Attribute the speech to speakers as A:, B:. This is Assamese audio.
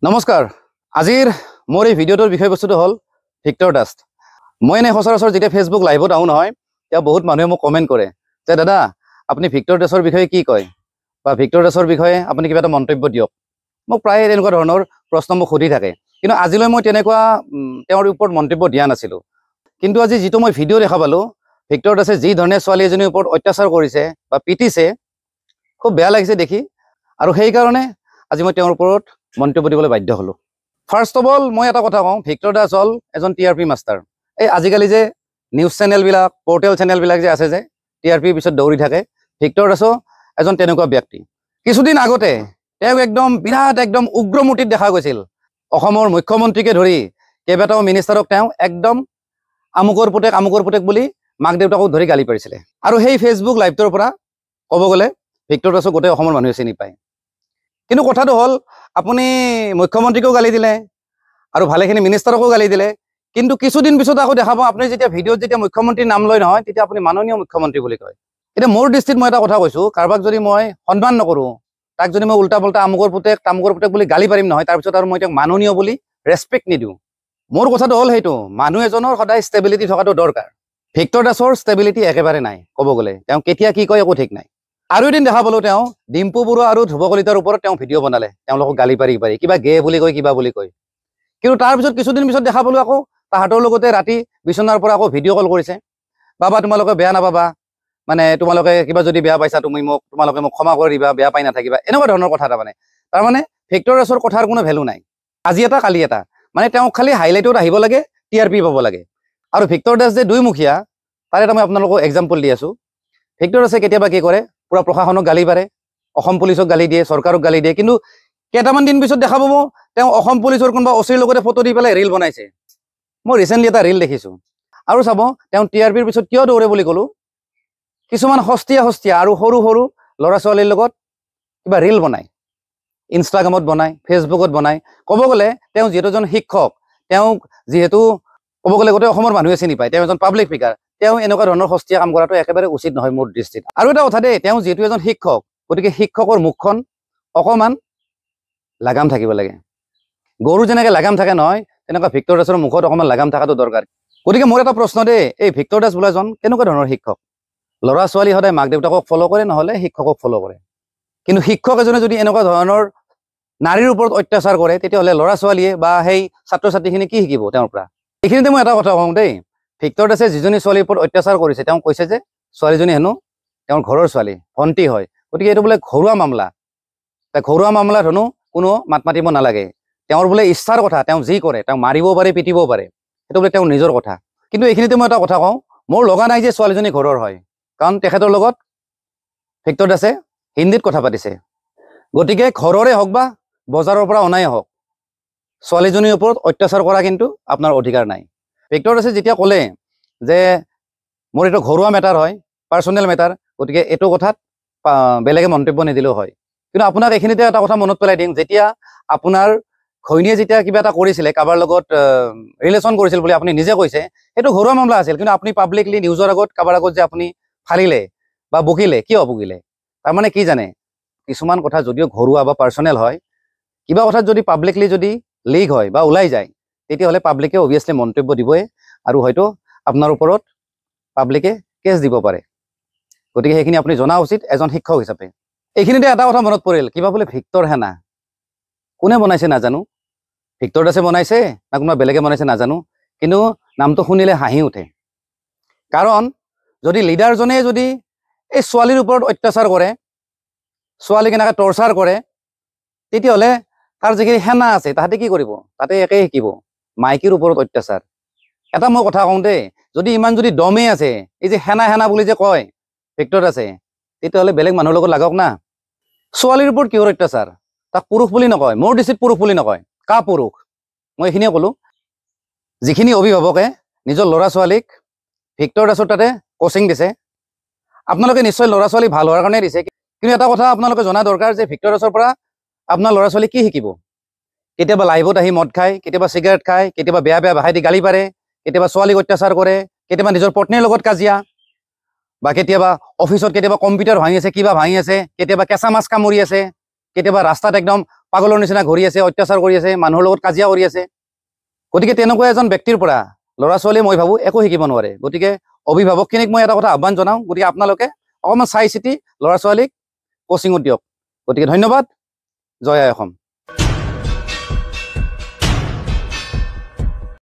A: নমস্কাৰ আজিৰ মোৰ এই ভিডিঅ'টোৰ বিষয়বস্তুটো হ'ল ভিক্টৰ দাস মই এনে সচৰাচৰ যেতিয়া ফেচবুক লাইভত আহোঁ নহয় তেতিয়া বহুত মানুহে মোক কমেণ্ট কৰে যে দাদা আপুনি ভিক্টৰ দাসৰ বিষয়ে কি কয় বা ভিক্টৰ দাসৰ বিষয়ে আপুনি কিবা এটা মন্তব্য দিয়ক মোক প্ৰায় এনেকুৱা ধৰণৰ প্ৰশ্ন মোক সুধি থাকে কিন্তু আজিলৈ মই তেনেকুৱা তেওঁৰ ওপৰত মন্তব্য দিয়া নাছিলোঁ কিন্তু আজি যিটো মই ভিডিঅ' দেখা পালোঁ ভিক্টৰ দাসে যি ধৰণে ছোৱালী এজনীৰ ওপৰত অত্যাচাৰ কৰিছে বা পিটিছে খুব বেয়া লাগিছে দেখি আৰু সেইকাৰণে আজি মই তেওঁৰ ওপৰত মন্তব্য দিবলৈ বাধ্য হলোঁ ফাৰ্ষ্ট অফ অল মই এটা কথা কওঁ ভিক্টৰ দাস হ'ল এজন TRP মাষ্টাৰ এই আজিকালি যে নিউজ চেনেলবিলাক পৰ্টেল চেনেলবিলাক যে আছে যে TRPৰ পিছত দৌৰি থাকে ভিক্টৰ দাসো এজন তেনেকুৱা ব্যক্তি কিছুদিন আগতে তেওঁক একদম বিৰাট একদম উগ্ৰমূৰ্তিত দেখা গৈছিল অসমৰ মুখ্যমন্ত্ৰীকে ধৰি কেইবাটাও মিনিষ্টাৰক তেওঁ একদম আমুকৰ পুতেক বুলি মাক দেউতাকক ধৰি গালি পাৰিছিলে আৰু সেই ফেচবুক লাইভটোৰ পৰা ক'ব গ'লে ভিক্টৰ দাসক গোটেই অসমৰ মানুহে চিনি পায় কিন্তু কথাটো হ'ল আপুনি মুখ্যমন্ত্ৰীকো গালি দিলে আৰু ভালেখিনি মিনিষ্টাৰকো গালি দিলে কিন্তু কিছুদিন পিছত আকৌ দেখা পাওঁ আপুনি যেতিয়া ভিডিঅ'ত যেতিয়া মুখ্যমন্ত্ৰীৰ নাম লয় নহয় তেতিয়া আপুনি মাননীয় মুখ্যমন্ত্ৰী বুলি কয় এতিয়া মোৰ দৃষ্টিত মই এটা কথা কৈছোঁ কাৰোবাক যদি মই সন্মান নকৰোঁ তাক যদি মই উল্টা পুল্টা আমুকৰ পুতেক তামুকৰ পুতেক বুলি গালি পাৰিম নহয় তাৰপিছত আৰু মই তেওঁক মাননীয় বুলি ৰেচপেক্ট নিদিওঁ মোৰ কথাটো হ'ল সেইটো মানুহ এজনৰ সদায় ষ্টেবিলিটি থকাটো দৰকাৰ ভিক্টৰ দাসৰ ষ্টেবিলিটি একেবাৰে নাই ক'ব গ'লে তেওঁ কেতিয়া কি কয় একো ঠিক নাই আৰু এদিন দেখা পালোঁ তেওঁ ডিম্পু বৰুৱা আৰু ধ্ৰুৱ কলিতাৰ ওপৰত তেওঁ ভিডিঅ' বনালে তেওঁলোকক গালি পাৰি কিবা গে বুলি কয় কিবা বুলি কয় কিন্তু তাৰপিছত কিছুদিন পিছত দেখা পালোঁ আকৌ তাহাঁতৰ লগতে ৰাতি বিচনাৰ পৰা আকৌ ভিডিঅ' কল কৰিছে বাবা তোমালোকে বেয়া নাপাবা মানে তোমালোকে কিবা যদি বেয়া পাইছা তোমালোকে মোক ক্ষমা কৰি দিবা বেয়া পাই নাথাকিবা এনেকুৱা ধৰণৰ কথা তাৰমানে ভিক্টৰ দাসৰ কথাৰ কোনো ভেলু নাই আজি এটা কালি এটা মানে তেওঁক খালি হাইলাইটত আহিব লাগে TRP পাব লাগে আৰু ভিক্টৰ দাস যে দুইমুখীয়া তাৰ এটা মই আপোনালোকক এক্সাম্পল দি আছোঁ ভিক্টৰ দাসে কেতিয়াবা কি কৰে পুৰা প্ৰশাসনক গালি পাৰে অসম পুলিচক গালি দিয়ে চৰকাৰক গালি দিয়ে কিন্তু কেইটামান দিন পিছত দেখা পাব তেওঁ অসম পুলিচৰ কোনোবা অচিৰ লগতে ফটো দি পেলাই ৰিল বনাইছে মই ৰিচেণ্টলি এটা ৰিল দেখিছোঁ আৰু চাব তেওঁ TRPৰ পিছত কিয় দৌৰে বুলি ক'লোঁ কিছুমান সস্তীয়া আৰু সৰু সৰু ল'ৰা ছোৱালীৰ লগত কিবা ৰিল বনায় ইনষ্টাগ্ৰামত বনায় ফেচবুকত বনায় ক'ব গ'লে তেওঁ যিহেতু এজন শিক্ষক তেওঁক যিহেতু ক'ব গ'লে গোটেই অসমৰ মানুহে চিনি পায় তেওঁ এজন পাব্লিক ফিগাৰ তেওঁ এনেকুৱা ধৰণৰ সস্তীয়া কাম কৰাটো একেবাৰে উচিত নহয় মোৰ দৃষ্টিত আৰু এটা কথা দেই তেওঁ যিহেতু এজন শিক্ষক গতিকে শিক্ষকৰ মুখখন অকণমান লাগাম থাকিব লাগে গৰু যেনেকৈ লাগাম থাকে নহয় তেনেকুৱা ভিক্টৰ দাসৰ মুখত অকণমান লাগাম থকাটো দৰকাৰ গতিকে মোৰ এটা প্ৰশ্ন দেই এই ভিক্টৰ দাস বোলাজন কেনেকুৱা ধৰণৰ শিক্ষক ল'ৰা ছোৱালী সদায় মাক দেউতাকক ফ'ল' কৰে নহ'লে শিক্ষকক ফ'ল' কৰে কিন্তু শিক্ষক এজনে যদি এনেকুৱা ধৰণৰ নাৰীৰ ওপৰত অত্যাচাৰ কৰে তেতিয়াহ'লে ল'ৰা ছোৱালীয়ে বা সেই ছাত্ৰ ছাত্ৰীখিনি কি শিকিব তেওঁৰ পৰা এইখিনিতে মই এটা কথা কওঁ দেই ভিক্টৰ দাসে যিজনী ছোৱালীৰ ওপৰত অত্যাচাৰ কৰিছে তেওঁ কৈছে যে ছোৱালীজনী হেনো তেওঁৰ ঘৰৰ ছোৱালী ভণ্টি হয় গতিকে এইটো বোলে ঘৰুৱা মামলা ঘৰুৱা মামলাত হেনো কোনো মাত মাতিব নালাগে তেওঁৰ বোলে ইচ্ছাৰ কথা তেওঁ যি কৰে তেওঁ মাৰিবও পাৰে পিটিবও পাৰে সেইটো বোলে তেওঁৰ নিজৰ কথা কিন্তু এইখিনিতে মই এটা কথা কওঁ মোৰ লগা নাই যে ছোৱালীজনী ঘৰৰ হয় কাৰণ তেখেতৰ লগত ভিক্টৰ দাসে হিন্দীত কথা পাতিছে গতিকে ঘৰৰে হওক বা বজাৰৰ পৰা অনাই হওক ছোৱালীজনীৰ ওপৰত অত্যাচাৰ কৰা কিন্তু আপোনাৰ অধিকাৰ নাই ভিক্টৰ দাসে যেতিয়া ক'লে যে মোৰ এইটো ঘৰুৱা মেটাৰ হয় পাৰ্চনেল মেটাৰ গতিকে এইটো কথাত বেলেগে মন্তব্য নিদিলেও হয় কিন্তু আপোনাক এইখিনিতে এটা কথা মনত পেলাই দিম যেতিয়া আপোনাৰ ঘৈণীয়ে যেতিয়া কিবা এটা কৰিছিলে কাৰোবাৰ লগত ৰিলেশ্যন কৰিছিল বুলি আপুনি নিজে কৈছে সেইটো ঘৰুৱা মামলা আছিল কিন্তু আপুনি পাব্লিকলি নিউজৰ আগত কাৰোবাৰ আগত যে আপুনি ফালিলে বা বকিলে কিয় বকিলে তাৰমানে কি জানে কিছুমান কথা যদিও ঘৰুৱা বা পাৰ্চনেল হয় কিবা কথাত যদি পাব্লিকলি যদি লিক হয় বা ওলাই যায় তেতিয়াহ'লে পাব্লিকে অভিয়াছলি মন্তব্য দিবই আৰু হয়তো আপোনাৰ ওপৰত পাব্লিকে কেছ দিব পাৰে গতিকে সেইখিনি আপুনি জনা উচিত এজন শিক্ষক হিচাপে এইখিনিতে এটা কথা মনত পৰিল কিবা বোলে ভিক্টৰ সেনা কোনে বনাইছে নাজানো ভিক্টৰ দাসে বনাইছে না কোনোবা বেলেগে বনাইছে নাজানো কিন্তু নামটো শুনিলে হাঁহি উঠে কাৰণ যদি লিডাৰজনে যদি এই ছোৱালীৰ ওপৰত অত্যাচাৰ কৰে ছোৱালীক এনেকৈ টৰ্চাৰ কৰে তেতিয়াহ'লে তাৰ যিখিনি সেনা আছে তাহাঁতে কি কৰিব তাতে একেই শিকিব মাইকীৰ ওপৰত অত্যাচাৰ এটা মই কথা কওঁ দেই যদি ইমান যদি দমেই আছে এই যে সেনা বুলি যে কয় ভিক্টৰ দাসে তেতিয়াহ'লে বেলেগ মানুহৰ লগত লাগক না ছোৱালীৰ ওপৰত কিহৰ অত্যাচাৰ তাক পুৰুষ বুলি নকয় মোৰ দৃষ্টিত পুৰুষ বুলি নকয় কা পুৰুষ মই এইখিনিয়ে ক'লোঁ যিখিনি অভিভাৱকে নিজৰ ল'ৰা ছোৱালীক ভিক্টৰ দাসৰ তাতে কোচিং দিছে আপোনালোকে নিশ্চয় ল'ৰা ছোৱালী ভাল হোৱাৰ কাৰণে দিছে কিন্তু এটা কথা আপোনালোকে জনা দৰকাৰ যে ভিক্টৰ দাসৰ পৰা আপোনাৰ ল'ৰা ছোৱালী কি শিকিব কেতিয়াবা লাইভত আহি মদ খায় কেতিয়াবা চিগাৰেট খায় কেতিয়াবা বেয়া ভাষাই দি গালি পাৰে কেতিয়াবা ছোৱালীক অত্যাচাৰ কৰে কেতিয়াবা নিজৰ পত্নীৰ লগত কাজিয়া বা কেতিয়াবা অফিচত কেতিয়াবা কম্পিউটাৰ ভাঙি আছে কিবা ভাঙি আছে কেতিয়াবা কেঁচা মাছ কামুৰি আছে কেতিয়াবা ৰাস্তাত একদম পাগলৰ নিচিনা ঘূৰি আছে, অত্যাচাৰ কৰি আছে, মানুহৰ লগত কাজিয়া কৰি আছে। গতিকে তেনেকুৱা এজন ব্যক্তিৰ পৰা ল'ৰা ছোৱালীয়ে মই ভাবোঁ একো শিকিব নোৱাৰে। গতিকে অভিভাৱকখিনিক মই এটা কথা আহ্বান জনাওঁ, গতিকে আপোনালোকে অকণমান চাই চিতি ল'ৰা ছোৱালীক কোচিঙত দিয়ক। গতিকে ধন্যবাদ। জয় আই অসম।